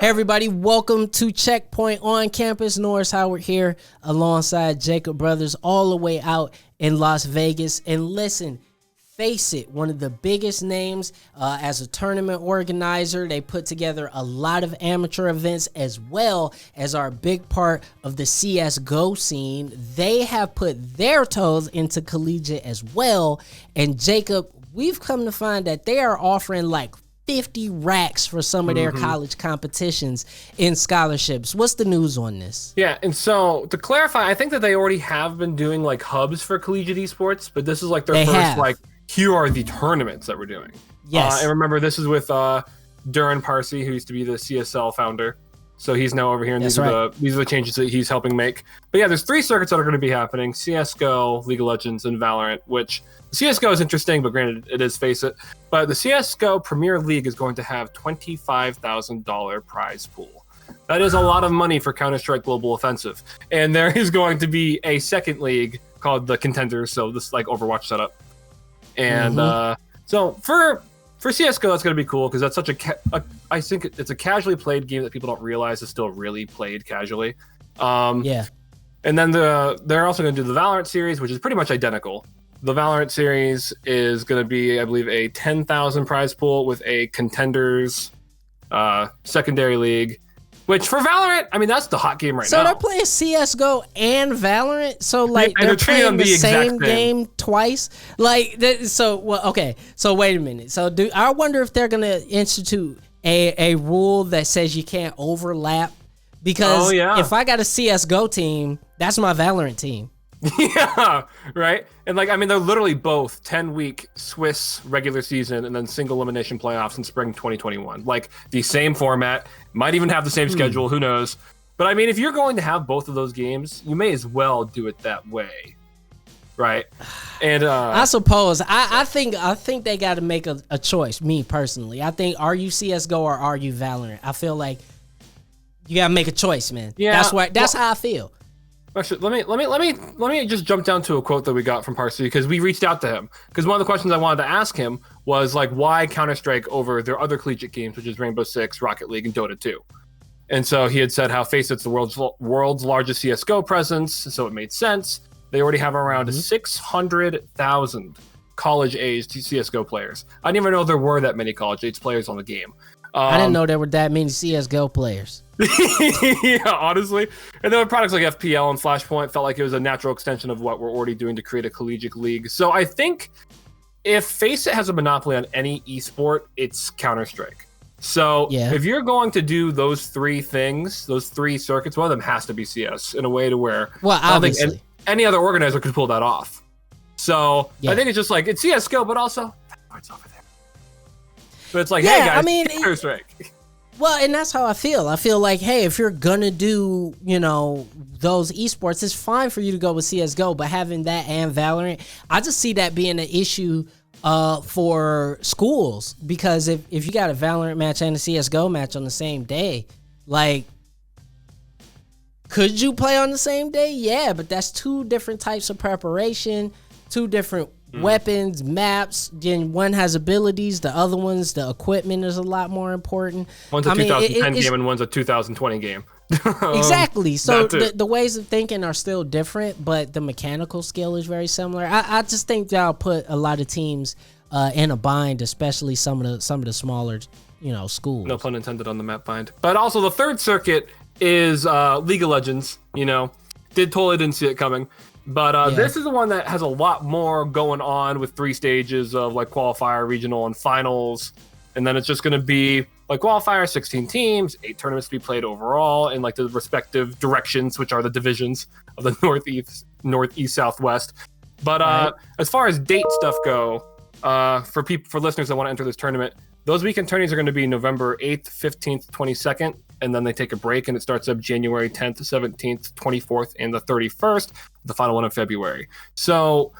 Hey everybody, welcome to Checkpoint on Campus. Norris Howard here alongside Jacob Brothers all the way out in Las Vegas. And listen, FACEIT, one of the biggest names as a tournament organizer. They put together a lot of amateur events as well as our big part of the CSGO scene. They have put their toes into collegiate as well. And Jacob, we've come to find that they are offering like 50 racks for some of their college competitions in scholarships. What's the news on this? Yeah, and so to clarify, I think that they already have been doing like hubs for collegiate esports, but this is like their first like, here are the tournaments that we're doing. Yes. And remember, this is with Duran Parsi, who used to be the CSL founder. So he's now over here, and these are the changes that he's helping make. But yeah, there's 3 circuits that are going to be happening: CS:GO, League of Legends, and Valorant. Which CS:GO is interesting, but granted, it is FACEIT. But the CS:GO Premier League is going to have $25,000 prize pool. That is a lot of money for Counter-Strike Global Offensive. And there is going to be a second league called the Contenders, so this like Overwatch setup. And so for CS:GO, that's going to be cool because that's such I think it's a casually played game that people don't realize is still really played casually. Yeah. And then they're also going to do the Valorant series, which is pretty much identical. The Valorant series is going to be, I believe, a 10,000 prize pool with a Contenders secondary league. Which for Valorant, I mean, that's the hot game right now. So they're playing CS:GO and Valorant. So like they're playing the same game twice. Like okay. So wait a minute. So I wonder if they're gonna institute a rule that says you can't overlap, because if I got a CS:GO team, that's my Valorant team. Yeah, right. And like, I mean, they're literally both 10-week Swiss regular season and then single elimination playoffs in spring 2021. Like the same format, might even have the same schedule. Who knows? But I mean, if you're going to have both of those games, you may as well do it that way, right? And I suppose I think they got to make a choice. Me personally, I think, are you CS:GO or are you Valorant? I feel like you got to make a choice, man. Yeah, that's how I feel. Actually, let me just jump down to a quote that we got from Parsi, because we reached out to him. Because one of the questions I wanted to ask him was like, why Counter-Strike over their other collegiate games, which is Rainbow Six, Rocket League, and Dota 2. And so he had said how FACEIT's the world's largest CS:GO presence, so it made sense. They already have around 600,000 college-aged CS:GO players. I didn't even know there were that many college-aged players on the game. I didn't know there were that many CS:GO players. Yeah, honestly. And then with products like FPL and Flashpoint, felt like it was a natural extension of what we're already doing to create a collegiate league. So I think if FACEIT has a monopoly on any esport, it's Counter-Strike. So if you're going to do those 3 things, those 3 circuits, one of them has to be CS in a way to where I don't think any other organizer could pull that off. So I think it's just like, it's CS:GO, but also it's over there. But it's like, hey guys, I mean, Counter-Strike. Well, and that's how I feel. I feel like, hey, if you're gonna do, those esports, it's fine for you to go with CS:GO, but having that and Valorant, I just see that being an issue for schools, because if you got a Valorant match and a CS:GO match on the same day, like, could you play on the same day? Yeah, but that's 2 different types of preparation, 2 different weapons, maps. Then one has abilities, the other one's the equipment is a lot more important. One's a 2010 game and one's a 2020 game. Exactly. So the ways of thinking are still different, but the mechanical skill is very similar. I just think that'll put a lot of teams in a bind, especially some of the smaller schools. No pun intended on the map bind. But also the third circuit is League of Legends. Totally didn't see it coming. But this is the one that has a lot more going on, with 3 stages of like qualifier, regional, and finals. And then it's just going to be like qualifier, 16 teams, 8 tournaments to be played overall in like the respective directions, which are the divisions of the northeast, southwest. But as far as date stuff go, for listeners that want to enter this tournament, those weekend tourneys are going to be November 8th, 15th, 22nd, and then they take a break, and it starts up January 10th, 17th, 24th, and the 31st, the final one in February. So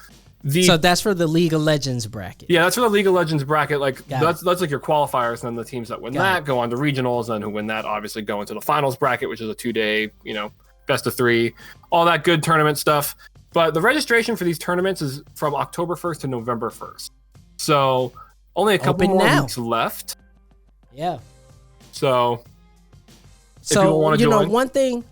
that's for the League of Legends bracket. Yeah, that's for the League of Legends bracket. Like that's like your qualifiers, and then the teams that win that go on to regionals, and who win that obviously go into the finals bracket, which is a 2-day, best of 3, all that good tournament stuff. But the registration for these tournaments is from October 1st to November 1st. So only a couple more weeks left. Yeah. So So you know, one thing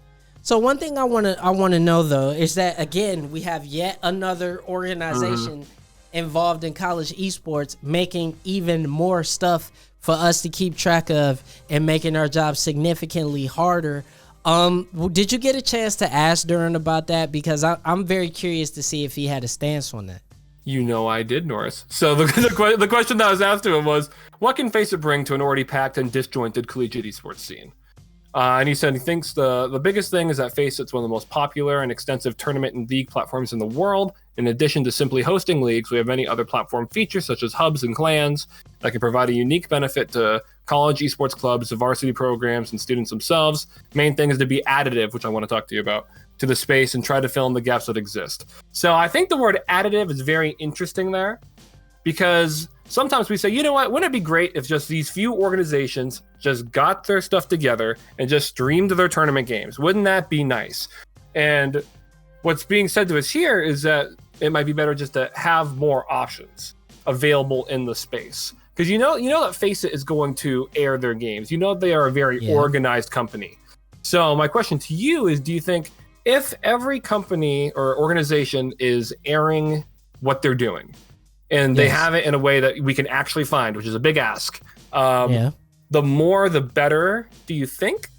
I want to know though is that again we have yet another organization involved in college esports making even more stuff for us to keep track of and making our job significantly harder. Did you get a chance to ask Duran about that? Because I'm very curious to see if he had a stance on that. You know I did, Norris. So the question that was asked to him was, what can FACEIT bring to an already packed and disjointed collegiate esports scene? And he said he thinks the biggest thing is that FACEIT's one of the most popular and extensive tournament and league platforms in the world. In addition to simply hosting leagues, we have many other platform features such as hubs and clans that can provide a unique benefit to college esports clubs, the varsity programs, and students themselves. Main thing is to be additive, which I want to talk to you about, to the space and try to fill in the gaps that exist. So I think the word additive is very interesting there, because sometimes we say, you know what, wouldn't it be great if just these few organizations just got their stuff together and just streamed their tournament games? Wouldn't that be nice? And what's being said to us here is that it might be better just to have more options available in the space. Because you know that FACEIT is going to air their games. You know they are a very organized company. So my question to you is, do you think if every company or organization is airing what they're doing and they have it in a way that we can actually find, which is a big ask, the more the better, do you think?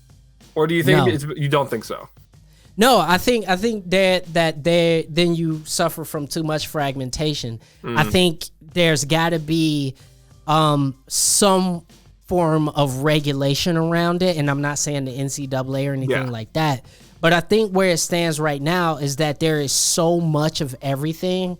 Or do you think you don't think so? No, I think that then you suffer from too much fragmentation. I think there's got to be some form of regulation around it, and I'm not saying the NCAA or anything like that, but I think where it stands right now is that there is so much of everything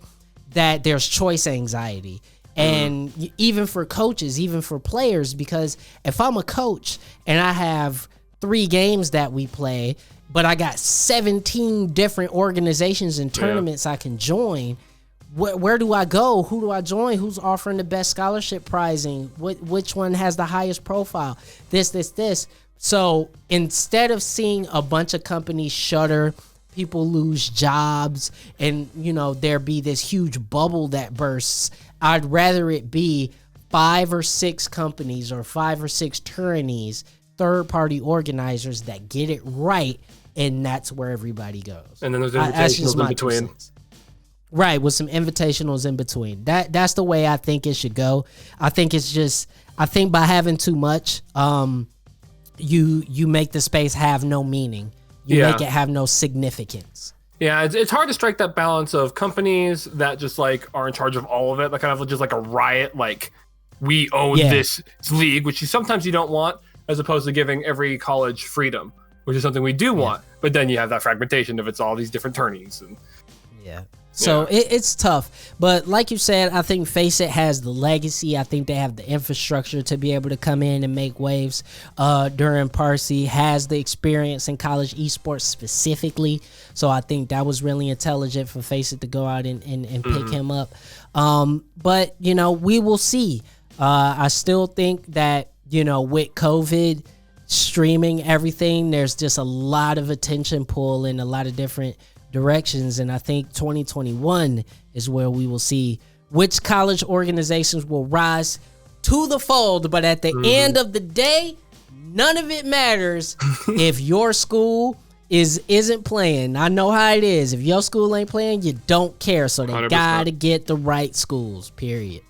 that there's choice anxiety. And even for coaches, even for players, because if I'm a coach and I have 3 games that we play, but I got 17 different organizations and tournaments I can join, where do I go? Who do I join? Who's offering the best scholarship pricing? Which one has the highest profile? This. So instead of seeing a bunch of companies shutter, people lose jobs, and there be this huge bubble that bursts, I'd rather it be 5 or 6 companies or 5 or 6 tourneys, third-party organizers that get it right, and that's where everybody goes. And then there's invitationals in between. Right, with some invitationals in between. That's the way I think it should go. I think by having too much, you make the space have no meaning. You make it have no significance. Yeah, it's hard to strike that balance of companies that just are in charge of all of it, like kind of just like a riot, like we own this league, which sometimes you don't want, as opposed to giving every college freedom, which is something we do want. But then you have that fragmentation of it's all these different tourneys. And So it's tough. But like you said, I think FACEIT has the legacy. I think they have the infrastructure to be able to come in and make waves. Duran Parsi has the experience in college esports specifically. So I think that was really intelligent for FACEIT to go out and pick him up. But, we will see. I still think that, with COVID streaming everything, there's just a lot of attention pull in a lot of different directions, and I think 2021 is where we will see which college organizations will rise to the fold. But at the end of the day, none of it matters if your school isn't playing. I know how it is. If your school ain't playing, you don't care. So they 100%. gotta get the right schools, period.